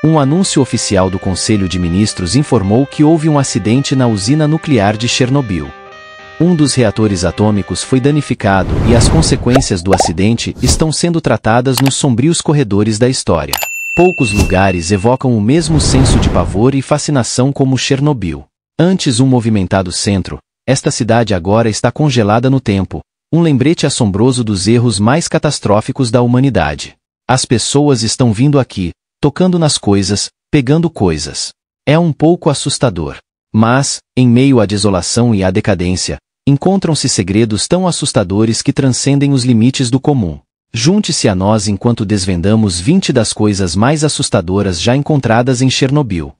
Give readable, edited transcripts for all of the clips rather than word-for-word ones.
Um anúncio oficial do Conselho de Ministros informou que houve um acidente na usina nuclear de Chernobyl. Um dos reatores atômicos foi danificado e as consequências do acidente estão sendo tratadas nos sombrios corredores da história. Poucos lugares evocam o mesmo senso de pavor e fascinação como Chernobyl. Antes um movimentado centro, esta cidade agora está congelada no tempo, um lembrete assombroso dos erros mais catastróficos da humanidade. As pessoas estão vindo aqui, tocando nas coisas, pegando coisas. É um pouco assustador. Mas, em meio à desolação e à decadência, encontram-se segredos tão assustadores que transcendem os limites do comum. Junte-se a nós enquanto desvendamos 20 das coisas mais assustadoras já encontradas em Chernobyl.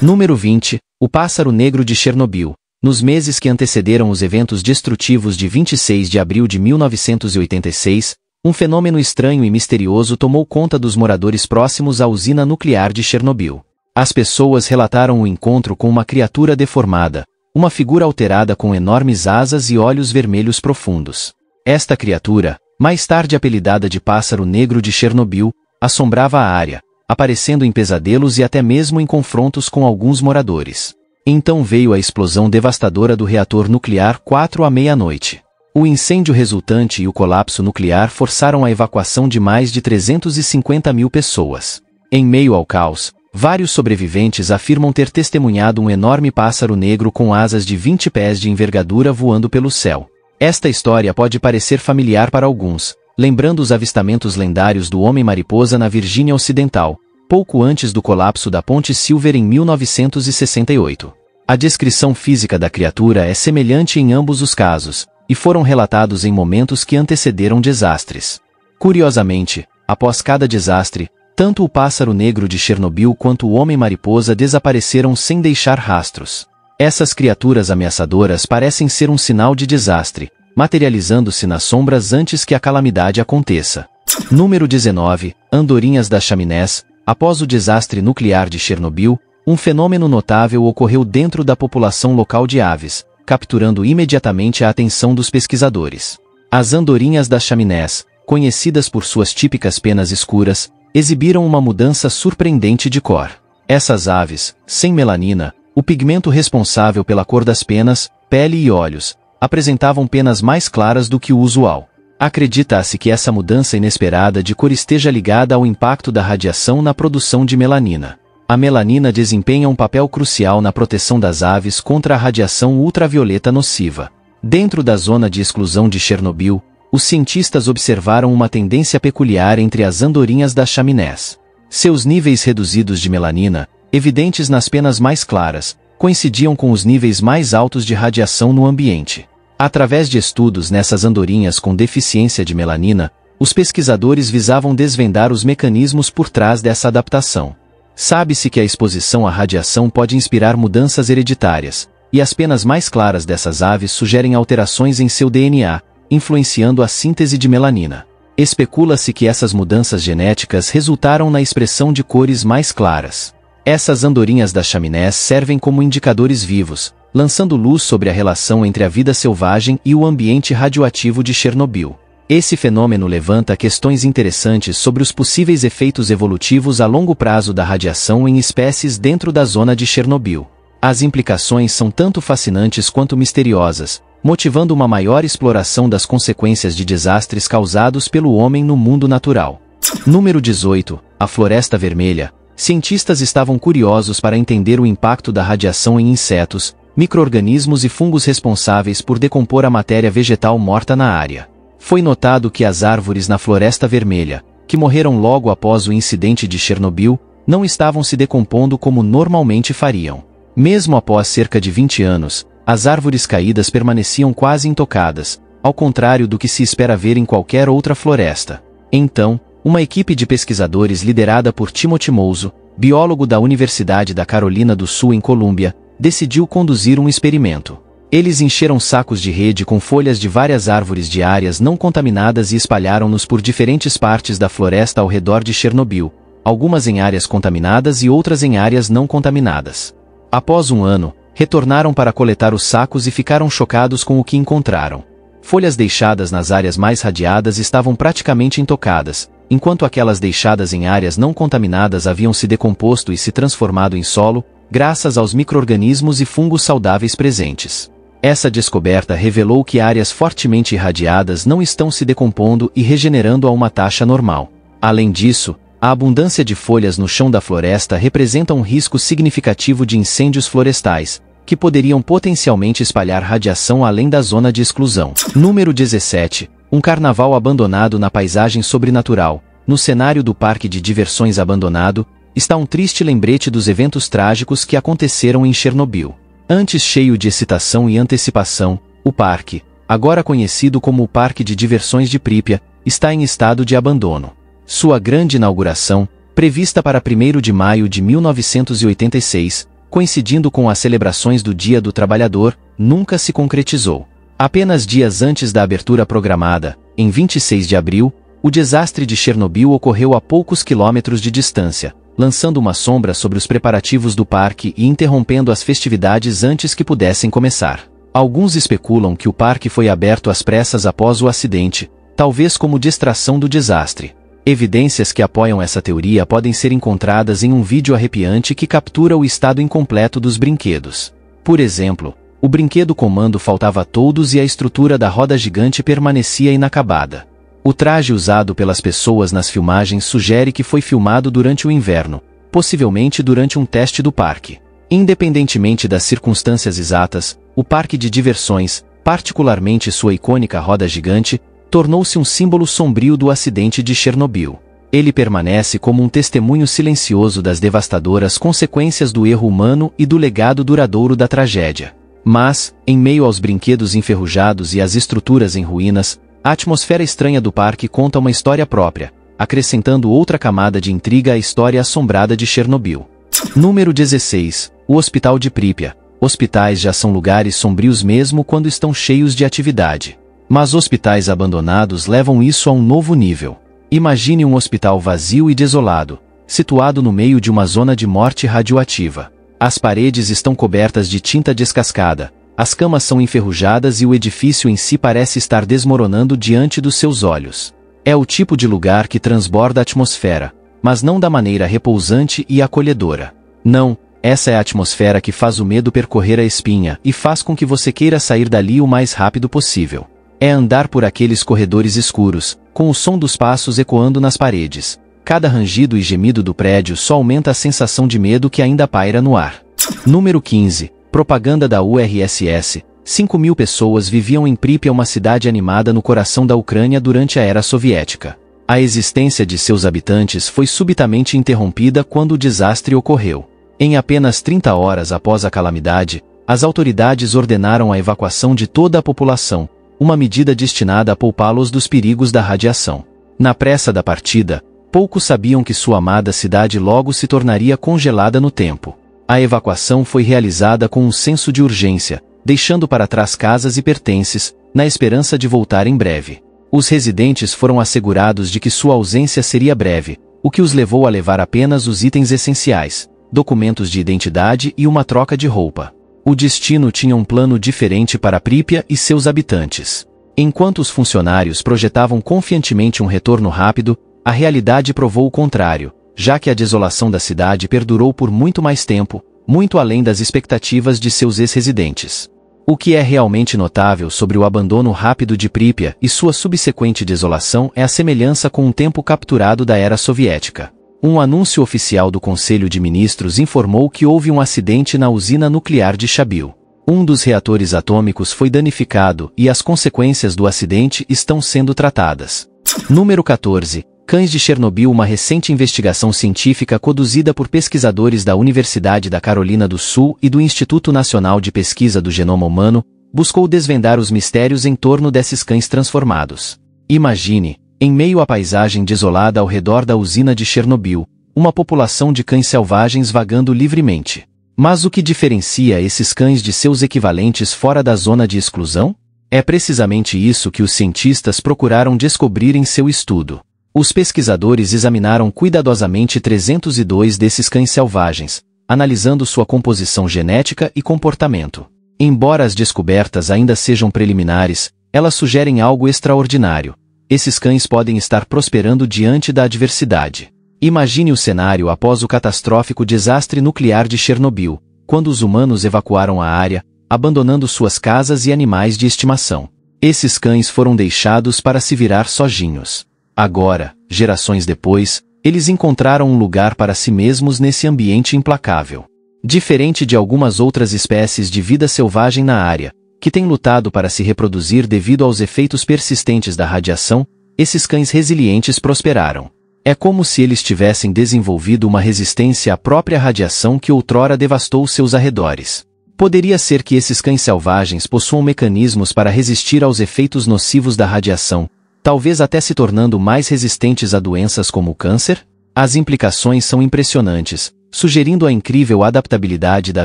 Número 20. O pássaro negro de Chernobyl. Nos meses que antecederam os eventos destrutivos de 26 de abril de 1986, um fenômeno estranho e misterioso tomou conta dos moradores próximos à usina nuclear de Chernobyl. As pessoas relataram o encontro com uma criatura deformada, uma figura alterada com enormes asas e olhos vermelhos profundos. Esta criatura, mais tarde apelidada de pássaro negro de Chernobyl, assombrava a área, aparecendo em pesadelos e até mesmo em confrontos com alguns moradores. Então veio a explosão devastadora do reator nuclear 4 à meia-noite. O incêndio resultante e o colapso nuclear forçaram a evacuação de mais de 350 mil pessoas. Em meio ao caos, vários sobreviventes afirmam ter testemunhado um enorme pássaro negro com asas de 20 pés de envergadura voando pelo céu. Esta história pode parecer familiar para alguns, lembrando os avistamentos lendários do Homem-Mariposa na Virgínia Ocidental, pouco antes do colapso da Ponte Silver em 1968. A descrição física da criatura é semelhante em ambos os casos, e foram relatados em momentos que antecederam desastres. Curiosamente, após cada desastre, tanto o pássaro negro de Chernobyl quanto o Homem-Mariposa desapareceram sem deixar rastros. Essas criaturas ameaçadoras parecem ser um sinal de desastre, materializando-se nas sombras antes que a calamidade aconteça. Número 19. Andorinhas das chaminés. Após o desastre nuclear de Chernobyl, um fenômeno notável ocorreu dentro da população local de aves, capturando imediatamente a atenção dos pesquisadores. As andorinhas das chaminés, conhecidas por suas típicas penas escuras, exibiram uma mudança surpreendente de cor. Essas aves, sem melanina, o pigmento responsável pela cor das penas, pele e olhos, apresentavam penas mais claras do que o usual. Acredita-se que essa mudança inesperada de cor esteja ligada ao impacto da radiação na produção de melanina. A melanina desempenha um papel crucial na proteção das aves contra a radiação ultravioleta nociva. Dentro da zona de exclusão de Chernobyl, os cientistas observaram uma tendência peculiar entre as andorinhas das chaminés. Seus níveis reduzidos de melanina, evidentes nas penas mais claras, coincidiam com os níveis mais altos de radiação no ambiente. Através de estudos nessas andorinhas com deficiência de melanina, os pesquisadores visavam desvendar os mecanismos por trás dessa adaptação. Sabe-se que a exposição à radiação pode inspirar mudanças hereditárias, e as penas mais claras dessas aves sugerem alterações em seu DNA, influenciando a síntese de melanina. Especula-se que essas mudanças genéticas resultaram na expressão de cores mais claras. Essas andorinhas das chaminés servem como indicadores vivos, lançando luz sobre a relação entre a vida selvagem e o ambiente radioativo de Chernobyl. Esse fenômeno levanta questões interessantes sobre os possíveis efeitos evolutivos a longo prazo da radiação em espécies dentro da zona de Chernobyl. As implicações são tanto fascinantes quanto misteriosas, motivando uma maior exploração das consequências de desastres causados pelo homem no mundo natural. Número 18. A Floresta Vermelha. Cientistas estavam curiosos para entender o impacto da radiação em insetos, micro-organismos e fungos responsáveis por decompor a matéria vegetal morta na área. Foi notado que as árvores na Floresta Vermelha, que morreram logo após o incidente de Chernobyl, não estavam se decompondo como normalmente fariam. Mesmo após cerca de 20 anos, as árvores caídas permaneciam quase intocadas, ao contrário do que se espera ver em qualquer outra floresta. Então, uma equipe de pesquisadores liderada por Timothy Mouso, biólogo da Universidade da Carolina do Sul em Colômbia, decidiu conduzir um experimento. Eles encheram sacos de rede com folhas de várias árvores de áreas não contaminadas e espalharam-nos por diferentes partes da floresta ao redor de Chernobyl, algumas em áreas contaminadas e outras em áreas não contaminadas. Após um ano, retornaram para coletar os sacos e ficaram chocados com o que encontraram. Folhas deixadas nas áreas mais radiadas estavam praticamente intocadas, enquanto aquelas deixadas em áreas não contaminadas haviam se decomposto e se transformado em solo, graças aos micro-organismos e fungos saudáveis presentes. Essa descoberta revelou que áreas fortemente irradiadas não estão se decompondo e regenerando a uma taxa normal. Além disso, a abundância de folhas no chão da floresta representa um risco significativo de incêndios florestais, que poderiam potencialmente espalhar radiação além da zona de exclusão. Número 17. Um carnaval abandonado na paisagem sobrenatural. No cenário do parque de diversões abandonado, está um triste lembrete dos eventos trágicos que aconteceram em Chernobyl. Antes cheio de excitação e antecipação, o parque, agora conhecido como o Parque de Diversões de Pripyat, está em estado de abandono. Sua grande inauguração, prevista para 1º de maio de 1986, coincidindo com as celebrações do Dia do Trabalhador, nunca se concretizou. Apenas dias antes da abertura programada, em 26 de abril, o desastre de Chernobyl ocorreu a poucos quilômetros de distância, lançando uma sombra sobre os preparativos do parque e interrompendo as festividades antes que pudessem começar. Alguns especulam que o parque foi aberto às pressas após o acidente, talvez como distração do desastre. Evidências que apoiam essa teoria podem ser encontradas em um vídeo arrepiante que captura o estado incompleto dos brinquedos. Por exemplo, o brinquedo comando faltava toldos e a estrutura da roda gigante permanecia inacabada. O traje usado pelas pessoas nas filmagens sugere que foi filmado durante o inverno, possivelmente durante um teste do parque. Independentemente das circunstâncias exatas, o parque de diversões, particularmente sua icônica roda gigante, tornou-se um símbolo sombrio do acidente de Chernobyl. Ele permanece como um testemunho silencioso das devastadoras consequências do erro humano e do legado duradouro da tragédia. Mas, em meio aos brinquedos enferrujados e às estruturas em ruínas, a atmosfera estranha do parque conta uma história própria, acrescentando outra camada de intriga à história assombrada de Chernobyl. Número 16. O Hospital de Pripyat. Hospitais já são lugares sombrios mesmo quando estão cheios de atividade. Mas hospitais abandonados levam isso a um novo nível. Imagine um hospital vazio e desolado, situado no meio de uma zona de morte radioativa. As paredes estão cobertas de tinta descascada, as camas são enferrujadas e o edifício em si parece estar desmoronando diante dos seus olhos. É o tipo de lugar que transborda a atmosfera, mas não da maneira repousante e acolhedora. Não, essa é a atmosfera que faz o medo percorrer a espinha e faz com que você queira sair dali o mais rápido possível. É andar por aqueles corredores escuros, com o som dos passos ecoando nas paredes. Cada rangido e gemido do prédio só aumenta a sensação de medo que ainda paira no ar. Número 15. Propaganda da URSS. 5.000 pessoas viviam em Pripyat, uma cidade animada no coração da Ucrânia durante a era soviética. A existência de seus habitantes foi subitamente interrompida quando o desastre ocorreu. Em apenas 30 horas após a calamidade, as autoridades ordenaram a evacuação de toda a população, uma medida destinada a poupá-los dos perigos da radiação. Na pressa da partida, poucos sabiam que sua amada cidade logo se tornaria congelada no tempo. A evacuação foi realizada com um senso de urgência, deixando para trás casas e pertences, na esperança de voltar em breve. Os residentes foram assegurados de que sua ausência seria breve, o que os levou a levar apenas os itens essenciais, documentos de identidade e uma troca de roupa. O destino tinha um plano diferente para Pripyat e seus habitantes. Enquanto os funcionários projetavam confiantemente um retorno rápido, a realidade provou o contrário, já que a desolação da cidade perdurou por muito mais tempo, muito além das expectativas de seus ex-residentes. O que é realmente notável sobre o abandono rápido de Pripyat e sua subsequente desolação é a semelhança com um tempo capturado da era soviética. Um anúncio oficial do Conselho de Ministros informou que houve um acidente na usina nuclear de Chernobyl. Um dos reatores atômicos foi danificado e as consequências do acidente estão sendo tratadas. Número 14. Cães de Chernobyl. Uma recente investigação científica conduzida por pesquisadores da Universidade da Carolina do Sul e do Instituto Nacional de Pesquisa do Genoma Humano, buscou desvendar os mistérios em torno desses cães transformados. Imagine, em meio à paisagem desolada ao redor da usina de Chernobyl, uma população de cães selvagens vagando livremente. Mas o que diferencia esses cães de seus equivalentes fora da zona de exclusão? É precisamente isso que os cientistas procuraram descobrir em seu estudo. Os pesquisadores examinaram cuidadosamente 302 desses cães selvagens, analisando sua composição genética e comportamento. Embora as descobertas ainda sejam preliminares, Elas sugerem algo extraordinário. Esses cães podem estar prosperando diante da adversidade. Imagine o cenário após o catastrófico desastre nuclear de Chernobyl, quando os humanos evacuaram a área, abandonando suas casas e animais de estimação. Esses cães foram deixados para se virar sozinhos. Agora, gerações depois, eles encontraram um lugar para si mesmos nesse ambiente implacável. Diferente de algumas outras espécies de vida selvagem na área, que têm lutado para se reproduzir devido aos efeitos persistentes da radiação, esses cães resilientes prosperaram. É como se eles tivessem desenvolvido uma resistência à própria radiação que outrora devastou seus arredores. Poderia ser que esses cães selvagens possuam mecanismos para resistir aos efeitos nocivos da radiação, talvez até se tornando mais resistentes a doenças como o câncer? As implicações são impressionantes, sugerindo a incrível adaptabilidade da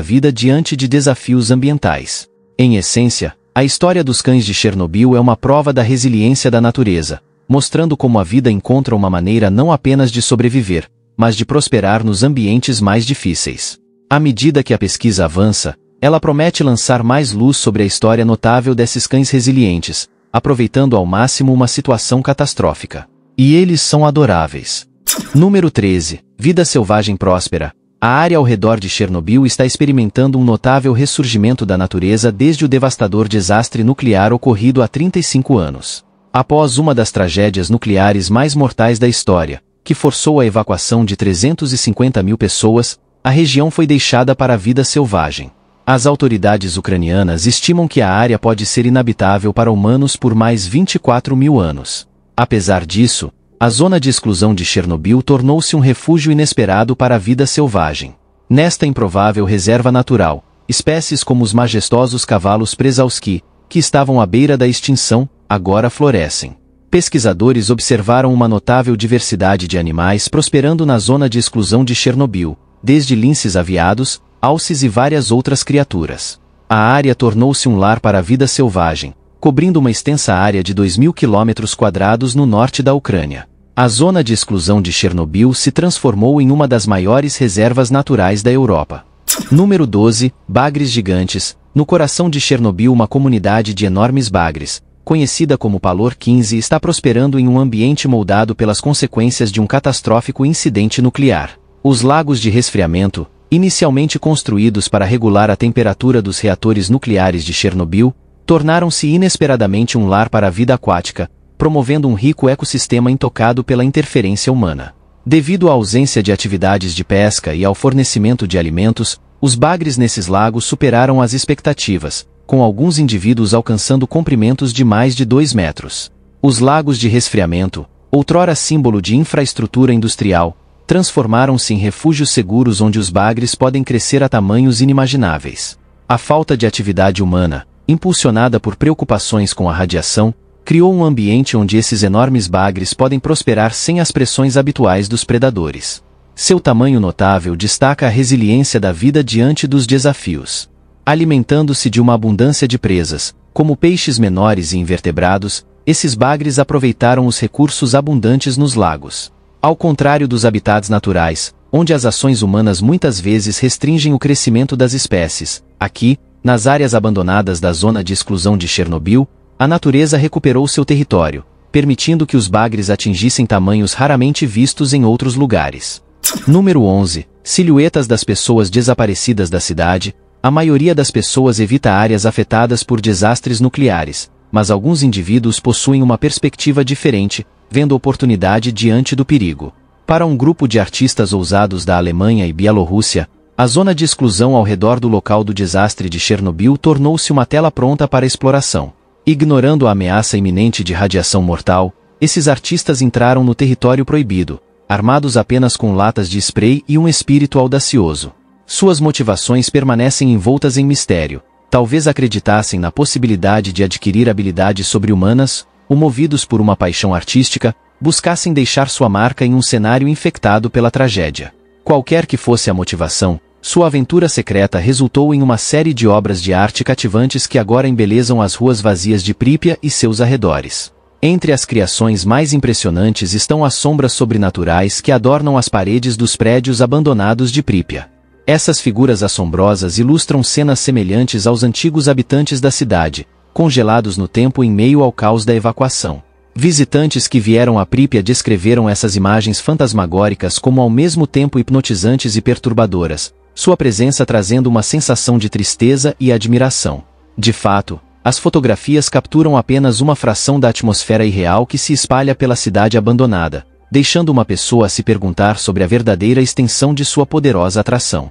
vida diante de desafios ambientais. Em essência, a história dos cães de Chernobyl é uma prova da resiliência da natureza, mostrando como a vida encontra uma maneira não apenas de sobreviver, mas de prosperar nos ambientes mais difíceis. À medida que a pesquisa avança, ela promete lançar mais luz sobre a história notável desses cães resilientes, aproveitando ao máximo uma situação catastrófica. E eles são adoráveis. Número 13. Vida selvagem próspera. A área ao redor de Chernobyl está experimentando um notável ressurgimento da natureza desde o devastador desastre nuclear ocorrido há 35 anos. Após uma das tragédias nucleares mais mortais da história, que forçou a evacuação de 350 mil pessoas, a região foi deixada para a vida selvagem. As autoridades ucranianas estimam que a área pode ser inabitável para humanos por mais 24 mil anos. Apesar disso, a zona de exclusão de Chernobyl tornou-se um refúgio inesperado para a vida selvagem. Nesta improvável reserva natural, espécies como os majestosos cavalos Przewalski, que estavam à beira da extinção, agora florescem. Pesquisadores observaram uma notável diversidade de animais prosperando na zona de exclusão de Chernobyl, desde linces aviados, alces e várias outras criaturas. A área tornou-se um lar para a vida selvagem, cobrindo uma extensa área de 2.000 km² no norte da Ucrânia. A zona de exclusão de Chernobyl se transformou em uma das maiores reservas naturais da Europa. Número 12. Bagres gigantes. No coração de Chernobyl, uma comunidade de enormes bagres, conhecida como Palor 15, está prosperando em um ambiente moldado pelas consequências de um catastrófico incidente nuclear. Os lagos de resfriamento, inicialmente construídos para regular a temperatura dos reatores nucleares de Chernobyl, tornaram-se inesperadamente um lar para a vida aquática, promovendo um rico ecossistema intocado pela interferência humana. Devido à ausência de atividades de pesca e ao fornecimento de alimentos, os bagres nesses lagos superaram as expectativas, com alguns indivíduos alcançando comprimentos de mais de 2 metros. Os lagos de resfriamento, outrora símbolo de infraestrutura industrial, transformaram-se em refúgios seguros onde os bagres podem crescer a tamanhos inimagináveis. A falta de atividade humana, impulsionada por preocupações com a radiação, criou um ambiente onde esses enormes bagres podem prosperar sem as pressões habituais dos predadores. Seu tamanho notável destaca a resiliência da vida diante dos desafios. Alimentando-se de uma abundância de presas, como peixes menores e invertebrados, esses bagres aproveitaram os recursos abundantes nos lagos. Ao contrário dos habitats naturais, onde as ações humanas muitas vezes restringem o crescimento das espécies, aqui, nas áreas abandonadas da zona de exclusão de Chernobyl, a natureza recuperou seu território, permitindo que os bagres atingissem tamanhos raramente vistos em outros lugares. Número 11. Silhuetas das pessoas desaparecidas da cidade. A maioria das pessoas evita áreas afetadas por desastres nucleares, mas alguns indivíduos possuem uma perspectiva diferente, vendo oportunidade diante do perigo. Para um grupo de artistas ousados da Alemanha e Bielorrússia, a zona de exclusão ao redor do local do desastre de Chernobyl tornou-se uma tela pronta para exploração. Ignorando a ameaça iminente de radiação mortal, esses artistas entraram no território proibido, armados apenas com latas de spray e um espírito audacioso. Suas motivações permanecem envoltas em mistério. Talvez acreditassem na possibilidade de adquirir habilidades sobre-humanas, ou movidos por uma paixão artística, buscassem deixar sua marca em um cenário infectado pela tragédia. Qualquer que fosse a motivação, sua aventura secreta resultou em uma série de obras de arte cativantes que agora embelezam as ruas vazias de Pripyat e seus arredores. Entre as criações mais impressionantes estão as sombras sobrenaturais que adornam as paredes dos prédios abandonados de Pripyat. Essas figuras assombrosas ilustram cenas semelhantes aos antigos habitantes da cidade, congelados no tempo em meio ao caos da evacuação. Visitantes que vieram a Prípia descreveram essas imagens fantasmagóricas como ao mesmo tempo hipnotizantes e perturbadoras, sua presença trazendo uma sensação de tristeza e admiração. De fato, as fotografias capturam apenas uma fração da atmosfera irreal que se espalha pela cidade abandonada, deixando uma pessoa a se perguntar sobre a verdadeira extensão de sua poderosa atração.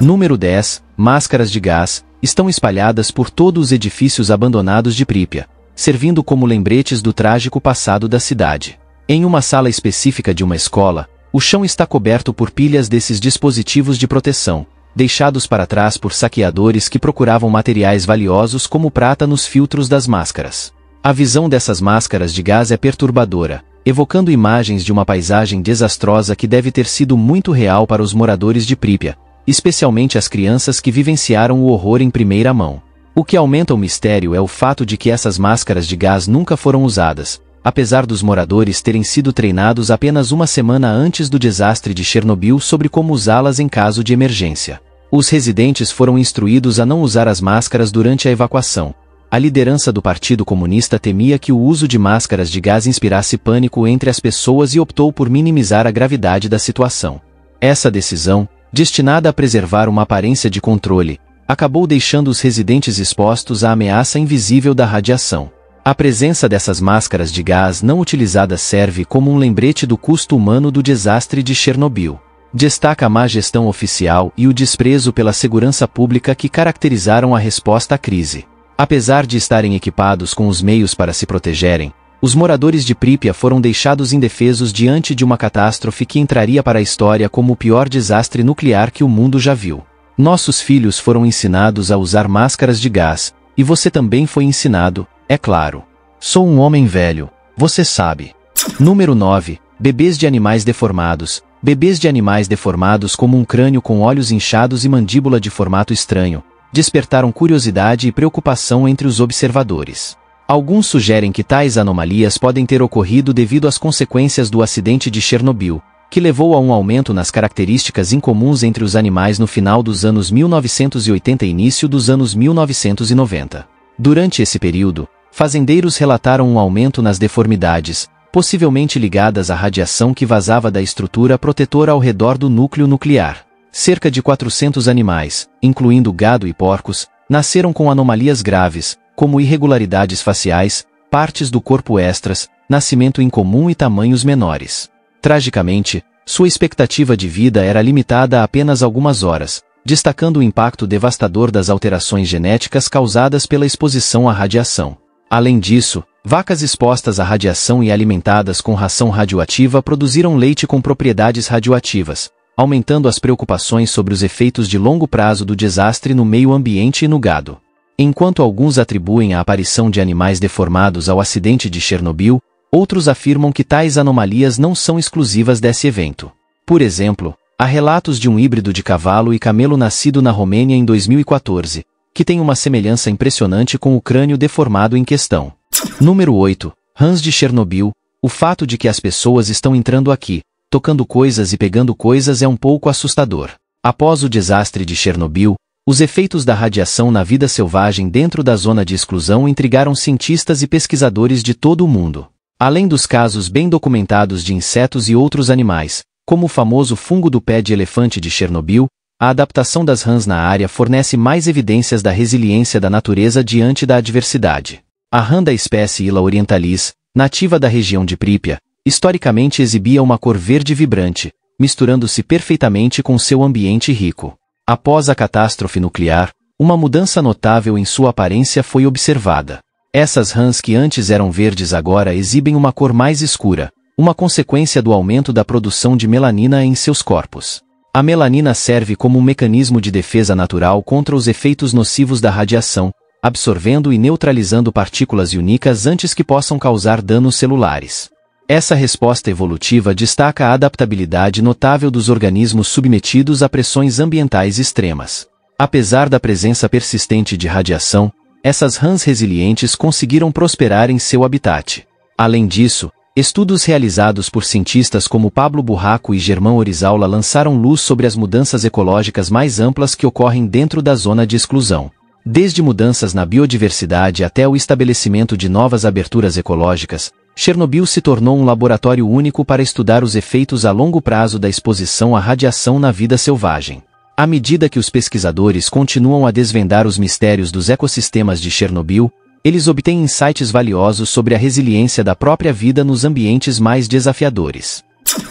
Número 10. Máscaras de gás estão espalhadas por todos os edifícios abandonados de Prípia, servindo como lembretes do trágico passado da cidade. Em uma sala específica de uma escola, o chão está coberto por pilhas desses dispositivos de proteção, deixados para trás por saqueadores que procuravam materiais valiosos como prata nos filtros das máscaras. A visão dessas máscaras de gás é perturbadora, evocando imagens de uma paisagem desastrosa que deve ter sido muito real para os moradores de Prípia, especialmente as crianças que vivenciaram o horror em primeira mão. O que aumenta o mistério é o fato de que essas máscaras de gás nunca foram usadas, apesar dos moradores terem sido treinados apenas uma semana antes do desastre de Chernobyl sobre como usá-las em caso de emergência. Os residentes foram instruídos a não usar as máscaras durante a evacuação. A liderança do Partido Comunista temia que o uso de máscaras de gás inspirasse pânico entre as pessoas e optou por minimizar a gravidade da situação. Essa decisão, destinada a preservar uma aparência de controle, acabou deixando os residentes expostos à ameaça invisível da radiação. A presença dessas máscaras de gás não utilizadas serve como um lembrete do custo humano do desastre de Chernobyl. Destaca a má gestão oficial e o desprezo pela segurança pública que caracterizaram a resposta à crise. Apesar de estarem equipados com os meios para se protegerem, os moradores de Prípia foram deixados indefesos diante de uma catástrofe que entraria para a história como o pior desastre nuclear que o mundo já viu. Nossos filhos foram ensinados a usar máscaras de gás, e você também foi ensinado, é claro. Sou um homem velho, você sabe. Número 9. Bebês de animais deformados. Bebês de animais deformados como um crânio com olhos inchados e mandíbula de formato estranho, despertaram curiosidade e preocupação entre os observadores. Alguns sugerem que tais anomalias podem ter ocorrido devido às consequências do acidente de Chernobyl, que levou a um aumento nas características incomuns entre os animais no final dos anos 1980 e início dos anos 1990. Durante esse período, fazendeiros relataram um aumento nas deformidades, possivelmente ligadas à radiação que vazava da estrutura protetora ao redor do núcleo nuclear. Cerca de 400 animais, incluindo gado e porcos, nasceram com anomalias graves, como irregularidades faciais, partes do corpo extras, nascimento incomum e tamanhos menores. Tragicamente, sua expectativa de vida era limitada a apenas algumas horas, destacando o impacto devastador das alterações genéticas causadas pela exposição à radiação. Além disso, vacas expostas à radiação e alimentadas com ração radioativa produziram leite com propriedades radioativas, aumentando as preocupações sobre os efeitos de longo prazo do desastre no meio ambiente e no gado. Enquanto alguns atribuem a aparição de animais deformados ao acidente de Chernobyl, outros afirmam que tais anomalias não são exclusivas desse evento. Por exemplo, há relatos de um híbrido de cavalo e camelo nascido na Romênia em 2014, que tem uma semelhança impressionante com o crânio deformado em questão. Número 8. Rãs de Chernobyl. O fato de que as pessoas estão entrando aqui, tocando coisas e pegando coisas é um pouco assustador. Após o desastre de Chernobyl, os efeitos da radiação na vida selvagem dentro da zona de exclusão intrigaram cientistas e pesquisadores de todo o mundo. Além dos casos bem documentados de insetos e outros animais, como o famoso fungo do pé de elefante de Chernobyl, a adaptação das rãs na área fornece mais evidências da resiliência da natureza diante da adversidade. A rã da espécie Hyla orientalis, nativa da região de Prípia, historicamente exibia uma cor verde vibrante, misturando-se perfeitamente com seu ambiente rico. Após a catástrofe nuclear, uma mudança notável em sua aparência foi observada. Essas rãs que antes eram verdes agora exibem uma cor mais escura, uma consequência do aumento da produção de melanina em seus corpos. A melanina serve como um mecanismo de defesa natural contra os efeitos nocivos da radiação, absorvendo e neutralizando partículas iônicas antes que possam causar danos celulares. Essa resposta evolutiva destaca a adaptabilidade notável dos organismos submetidos a pressões ambientais extremas. Apesar da presença persistente de radiação, essas rãs resilientes conseguiram prosperar em seu habitat. Além disso, estudos realizados por cientistas como Pablo Burraco e Germán Orizaula lançaram luz sobre as mudanças ecológicas mais amplas que ocorrem dentro da zona de exclusão. Desde mudanças na biodiversidade até o estabelecimento de novas aberturas ecológicas, Chernobyl se tornou um laboratório único para estudar os efeitos a longo prazo da exposição à radiação na vida selvagem. À medida que os pesquisadores continuam a desvendar os mistérios dos ecossistemas de Chernobyl, eles obtêm insights valiosos sobre a resiliência da própria vida nos ambientes mais desafiadores.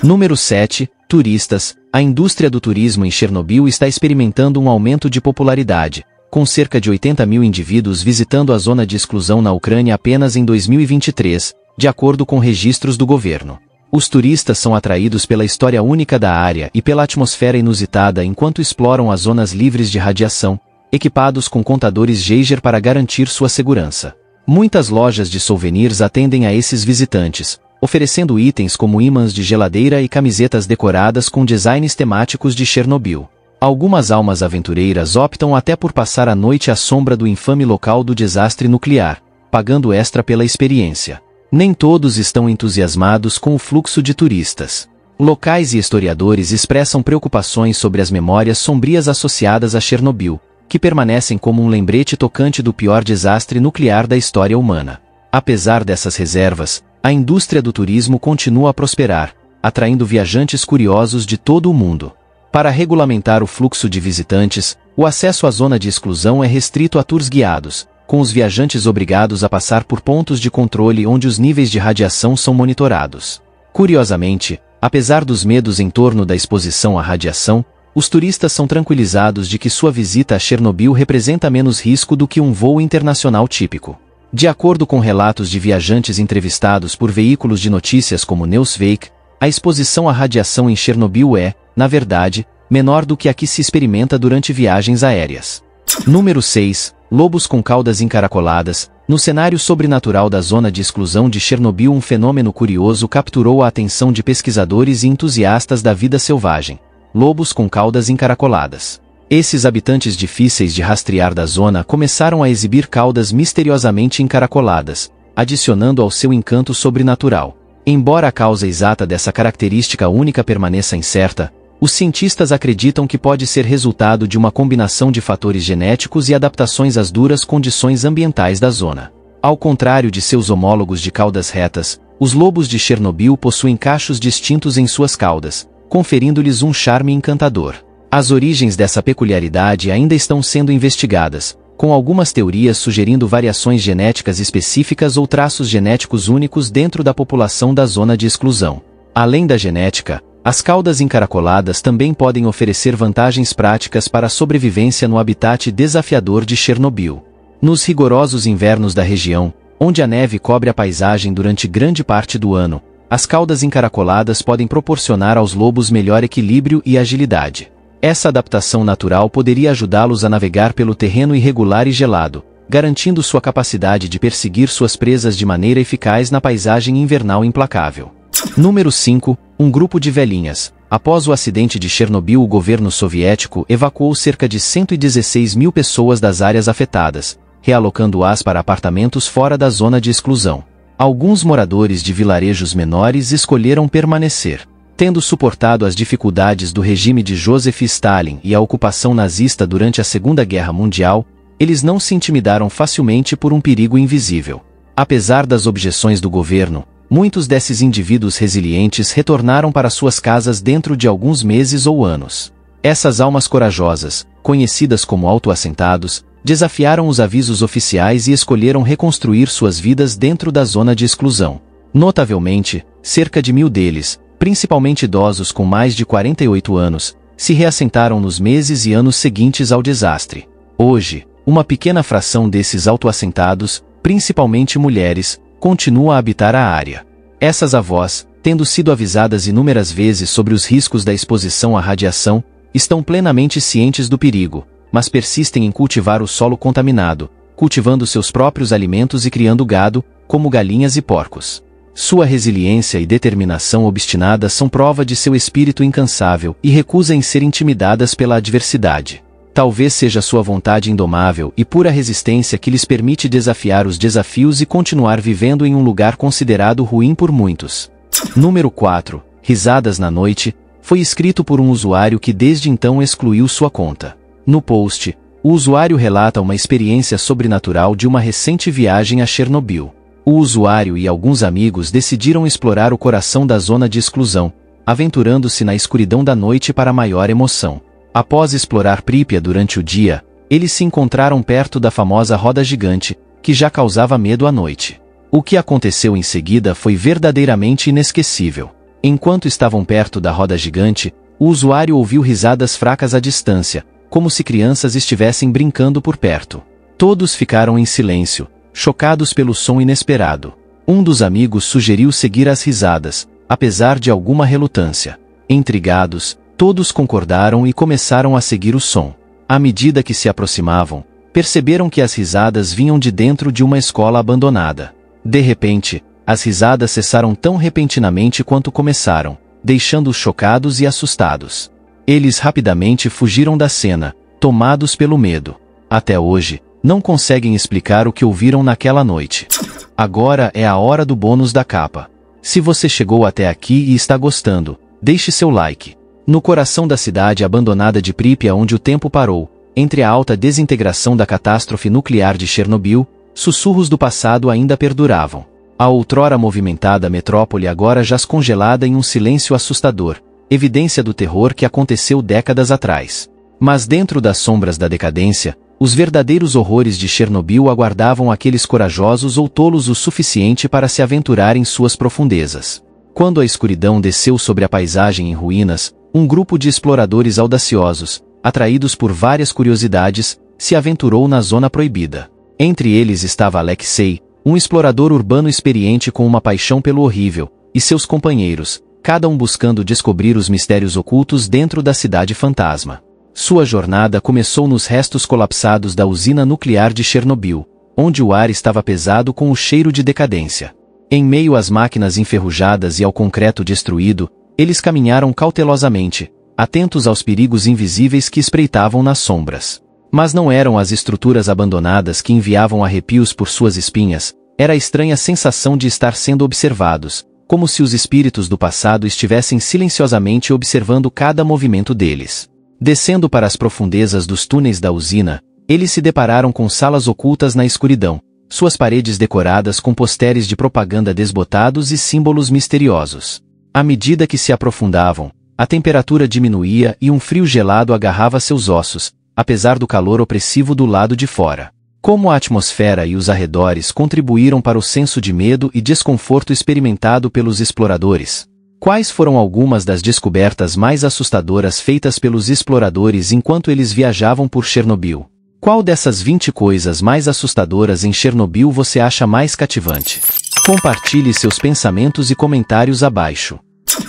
Número 7. Turistas. A indústria do turismo em Chernobyl está experimentando um aumento de popularidade, com cerca de 80 mil indivíduos visitando a zona de exclusão na Ucrânia apenas em 2023, de acordo com registros do governo. Os turistas são atraídos pela história única da área e pela atmosfera inusitada enquanto exploram as zonas livres de radiação, equipados com contadores Geiger para garantir sua segurança. Muitas lojas de souvenirs atendem a esses visitantes, oferecendo itens como ímãs de geladeira e camisetas decoradas com designs temáticos de Chernobyl. Algumas almas aventureiras optam até por passar a noite à sombra do infame local do desastre nuclear, pagando extra pela experiência. Nem todos estão entusiasmados com o fluxo de turistas. Locais e historiadores expressam preocupações sobre as memórias sombrias associadas a Chernobyl, que permanecem como um lembrete tocante do pior desastre nuclear da história humana. Apesar dessas reservas, a indústria do turismo continua a prosperar, atraindo viajantes curiosos de todo o mundo. Para regulamentar o fluxo de visitantes, o acesso à zona de exclusão é restrito a tours guiados, com os viajantes obrigados a passar por pontos de controle onde os níveis de radiação são monitorados. Curiosamente, apesar dos medos em torno da exposição à radiação, os turistas são tranquilizados de que sua visita a Chernobyl representa menos risco do que um voo internacional típico. De acordo com relatos de viajantes entrevistados por veículos de notícias como Newsweek, a exposição à radiação em Chernobyl é, na verdade, menor do que a que se experimenta durante viagens aéreas. Número 6. Lobos com caudas encaracoladas. No cenário sobrenatural da zona de exclusão de Chernobyl, um fenômeno curioso capturou a atenção de pesquisadores e entusiastas da vida selvagem. Lobos com caudas encaracoladas. Esses habitantes difíceis de rastrear da zona começaram a exibir caudas misteriosamente encaracoladas, adicionando ao seu encanto sobrenatural. Embora a causa exata dessa característica única permaneça incerta, os cientistas acreditam que pode ser resultado de uma combinação de fatores genéticos e adaptações às duras condições ambientais da zona. Ao contrário de seus homólogos de caudas retas, os lobos de Chernobyl possuem cachos distintos em suas caudas, conferindo-lhes um charme encantador. As origens dessa peculiaridade ainda estão sendo investigadas, com algumas teorias sugerindo variações genéticas específicas ou traços genéticos únicos dentro da população da zona de exclusão. Além da genética, as caudas encaracoladas também podem oferecer vantagens práticas para a sobrevivência no habitat desafiador de Chernobyl. Nos rigorosos invernos da região, onde a neve cobre a paisagem durante grande parte do ano, as caudas encaracoladas podem proporcionar aos lobos melhor equilíbrio e agilidade. Essa adaptação natural poderia ajudá-los a navegar pelo terreno irregular e gelado, garantindo sua capacidade de perseguir suas presas de maneira eficaz na paisagem invernal implacável. Número 5. Um grupo de velhinhas. Após o acidente de Chernobyl, o governo soviético evacuou cerca de 116 mil pessoas das áreas afetadas, realocando-as para apartamentos fora da zona de exclusão. Alguns moradores de vilarejos menores escolheram permanecer. Tendo suportado as dificuldades do regime de Joseph Stalin e a ocupação nazista durante a Segunda Guerra Mundial, eles não se intimidaram facilmente por um perigo invisível. Apesar das objeções do governo, muitos desses indivíduos resilientes retornaram para suas casas dentro de alguns meses ou anos. Essas almas corajosas, conhecidas como autoassentados, desafiaram os avisos oficiais e escolheram reconstruir suas vidas dentro da zona de exclusão. Notavelmente, cerca de 1000 deles, principalmente idosos com mais de 48 anos, se reassentaram nos meses e anos seguintes ao desastre. Hoje, uma pequena fração desses autoassentados, principalmente mulheres, continua a habitar a área. Essas avós, tendo sido avisadas inúmeras vezes sobre os riscos da exposição à radiação, estão plenamente cientes do perigo, mas persistem em cultivar o solo contaminado, cultivando seus próprios alimentos e criando gado, como galinhas e porcos. Sua resiliência e determinação obstinada são prova de seu espírito incansável e recusa em ser intimidadas pela adversidade. Talvez seja sua vontade indomável e pura resistência que lhes permite desafiar os desafios e continuar vivendo em um lugar considerado ruim por muitos. Número 4. Risadas na noite, foi escrito por um usuário que desde então excluiu sua conta. No post, O usuário relata uma experiência sobrenatural de uma recente viagem a Chernobyl. O usuário e alguns amigos decidiram explorar o coração da zona de exclusão, aventurando-se na escuridão da noite para maior emoção. Após explorar Pripyat durante o dia, eles se encontraram perto da famosa roda gigante, que já causava medo à noite. O que aconteceu em seguida foi verdadeiramente inesquecível. Enquanto estavam perto da roda gigante, o usuário ouviu risadas fracas à distância, como se crianças estivessem brincando por perto. Todos ficaram em silêncio, chocados pelo som inesperado. Um dos amigos sugeriu seguir as risadas, apesar de alguma relutância. Intrigados, todos concordaram e começaram a seguir o som. À medida que se aproximavam, perceberam que as risadas vinham de dentro de uma escola abandonada. De repente, as risadas cessaram tão repentinamente quanto começaram, deixando-os chocados e assustados. Eles rapidamente fugiram da cena, tomados pelo medo. Até hoje, não conseguem explicar o que ouviram naquela noite. Agora é a hora do bônus da capa. Se você chegou até aqui e está gostando, deixe seu like. No coração da cidade abandonada de Pripyat, onde o tempo parou, entre a alta desintegração da catástrofe nuclear de Chernobyl, sussurros do passado ainda perduravam. A outrora movimentada metrópole agora jaz congelada em um silêncio assustador, evidência do terror que aconteceu décadas atrás. Mas dentro das sombras da decadência, os verdadeiros horrores de Chernobyl aguardavam aqueles corajosos ou tolos o suficiente para se aventurar em suas profundezas. Quando a escuridão desceu sobre a paisagem em ruínas, um grupo de exploradores audaciosos, atraídos por várias curiosidades, se aventurou na zona proibida. Entre eles estava Alexei, um explorador urbano experiente com uma paixão pelo horrível, e seus companheiros, cada um buscando descobrir os mistérios ocultos dentro da cidade fantasma. Sua jornada começou nos restos colapsados da usina nuclear de Chernobyl, onde o ar estava pesado com o cheiro de decadência. Em meio às máquinas enferrujadas e ao concreto destruído, eles caminharam cautelosamente, atentos aos perigos invisíveis que espreitavam nas sombras. Mas não eram as estruturas abandonadas que enviavam arrepios por suas espinhas, era a estranha sensação de estar sendo observados, como se os espíritos do passado estivessem silenciosamente observando cada movimento deles. Descendo para as profundezas dos túneis da usina, eles se depararam com salas ocultas na escuridão, suas paredes decoradas com posteres de propaganda desbotados e símbolos misteriosos. À medida que se aprofundavam, a temperatura diminuía e um frio gelado agarrava seus ossos, apesar do calor opressivo do lado de fora. Como a atmosfera e os arredores contribuíram para o senso de medo e desconforto experimentado pelos exploradores? Quais foram algumas das descobertas mais assustadoras feitas pelos exploradores enquanto eles viajavam por Chernobyl? Qual dessas 20 coisas mais assustadoras em Chernobyl você acha mais cativante? Compartilhe seus pensamentos e comentários abaixo.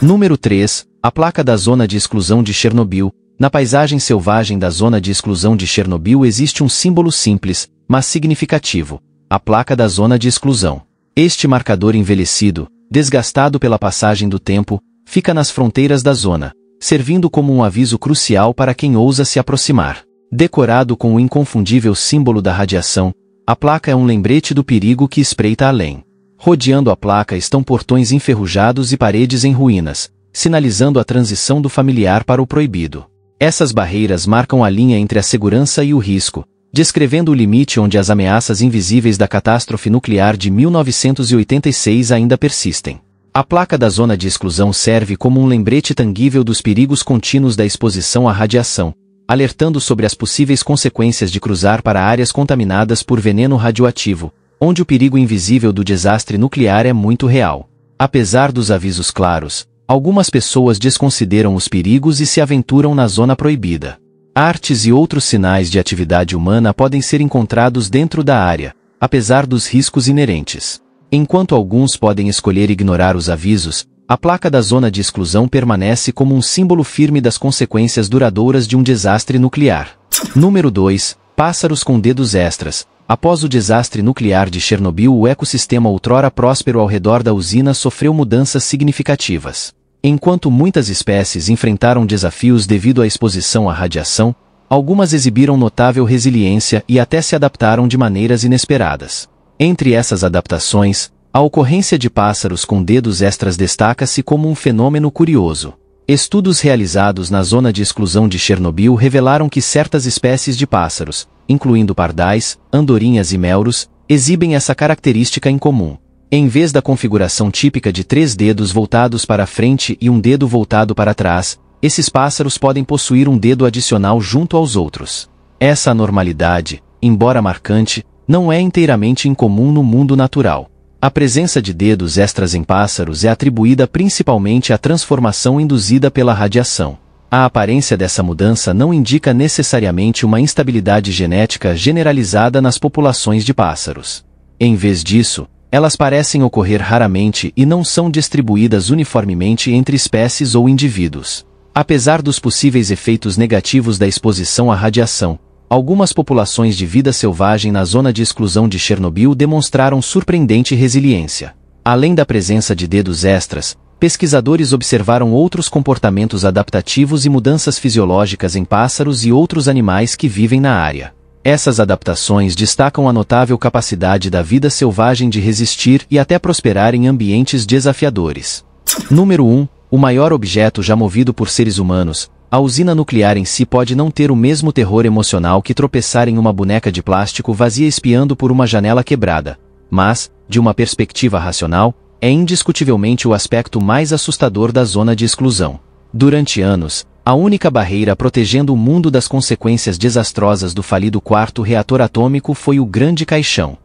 Número 3. A placa da zona de exclusão de Chernobyl. Na paisagem selvagem da zona de exclusão de Chernobyl existe um símbolo simples, mas significativo: a placa da zona de exclusão. Este marcador envelhecido, desgastado pela passagem do tempo, fica nas fronteiras da zona, servindo como um aviso crucial para quem ousa se aproximar. Decorado com o inconfundível símbolo da radiação, a placa é um lembrete do perigo que espreita além. Rodeando a placa estão portões enferrujados e paredes em ruínas, sinalizando a transição do familiar para o proibido. Essas barreiras marcam a linha entre a segurança e o risco, descrevendo o limite onde as ameaças invisíveis da catástrofe nuclear de 1986 ainda persistem. A placa da zona de exclusão serve como um lembrete tangível dos perigos contínuos da exposição à radiação, alertando sobre as possíveis consequências de cruzar para áreas contaminadas por veneno radioativo, onde o perigo invisível do desastre nuclear é muito real. Apesar dos avisos claros, algumas pessoas desconsideram os perigos e se aventuram na zona proibida. Artes e outros sinais de atividade humana podem ser encontrados dentro da área, apesar dos riscos inerentes. Enquanto alguns podem escolher ignorar os avisos, a placa da zona de exclusão permanece como um símbolo firme das consequências duradouras de um desastre nuclear. Número 2. Pássaros com dedos extras. Após o desastre nuclear de Chernobyl, o ecossistema outrora próspero ao redor da usina sofreu mudanças significativas. Enquanto muitas espécies enfrentaram desafios devido à exposição à radiação, algumas exibiram notável resiliência e até se adaptaram de maneiras inesperadas. Entre essas adaptações, a ocorrência de pássaros com dedos extras destaca-se como um fenômeno curioso. Estudos realizados na zona de exclusão de Chernobyl revelaram que certas espécies de pássaros, incluindo pardais, andorinhas e melros, exibem essa característica em comum. Em vez da configuração típica de 3 dedos voltados para a frente e um dedo voltado para trás, esses pássaros podem possuir um dedo adicional junto aos outros. Essa anormalidade, embora marcante, não é inteiramente incomum no mundo natural. A presença de dedos extras em pássaros é atribuída principalmente à transformação induzida pela radiação. A aparência dessa mudança não indica necessariamente uma instabilidade genética generalizada nas populações de pássaros. Em vez disso, elas parecem ocorrer raramente e não são distribuídas uniformemente entre espécies ou indivíduos. Apesar dos possíveis efeitos negativos da exposição à radiação, algumas populações de vida selvagem na zona de exclusão de Chernobyl demonstraram surpreendente resiliência. Além da presença de dedos extras, pesquisadores observaram outros comportamentos adaptativos e mudanças fisiológicas em pássaros e outros animais que vivem na área. Essas adaptações destacam a notável capacidade da vida selvagem de resistir e até prosperar em ambientes desafiadores. Número 1. O maior objeto já movido por seres humanos. A usina nuclear em si pode não ter o mesmo terror emocional que tropeçar em uma boneca de plástico vazia espiando por uma janela quebrada, mas, de uma perspectiva racional, é indiscutivelmente o aspecto mais assustador da zona de exclusão. Durante anos, a única barreira protegendo o mundo das consequências desastrosas do falido 4º reator atômico foi o Grande Caixão.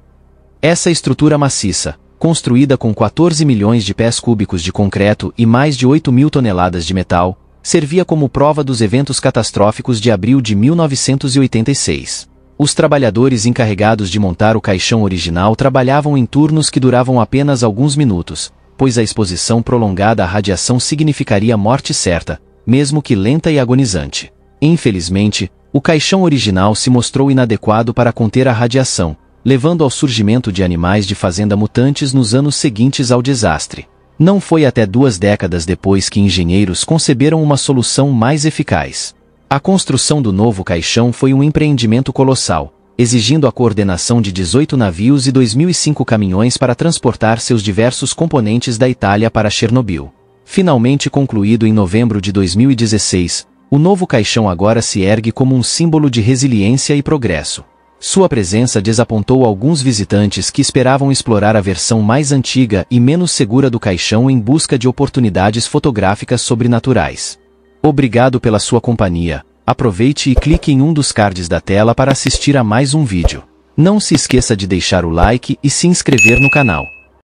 Essa estrutura maciça, construída com 14 milhões de pés cúbicos de concreto e mais de 8 mil toneladas de metal, servia como prova dos eventos catastróficos de abril de 1986. Os trabalhadores encarregados de montar o caixão original trabalhavam em turnos que duravam apenas alguns minutos, pois a exposição prolongada à radiação significaria morte certa, mesmo que lenta e agonizante. Infelizmente, o caixão original se mostrou inadequado para conter a radiação, levando ao surgimento de animais de fazenda mutantes nos anos seguintes ao desastre. Não foi até 2 décadas depois que engenheiros conceberam uma solução mais eficaz. A construção do novo caixão foi um empreendimento colossal, exigindo a coordenação de 18 navios e 2.005 caminhões para transportar seus diversos componentes da Itália para Chernobyl. Finalmente concluído em novembro de 2016, o novo caixão agora se ergue como um símbolo de resiliência e progresso. Sua presença desapontou alguns visitantes que esperavam explorar a versão mais antiga e menos segura do caixão em busca de oportunidades fotográficas sobrenaturais. Obrigado pela sua companhia. Aproveite e clique em um dos cards da tela para assistir a mais um vídeo. Não se esqueça de deixar o like e se inscrever no canal.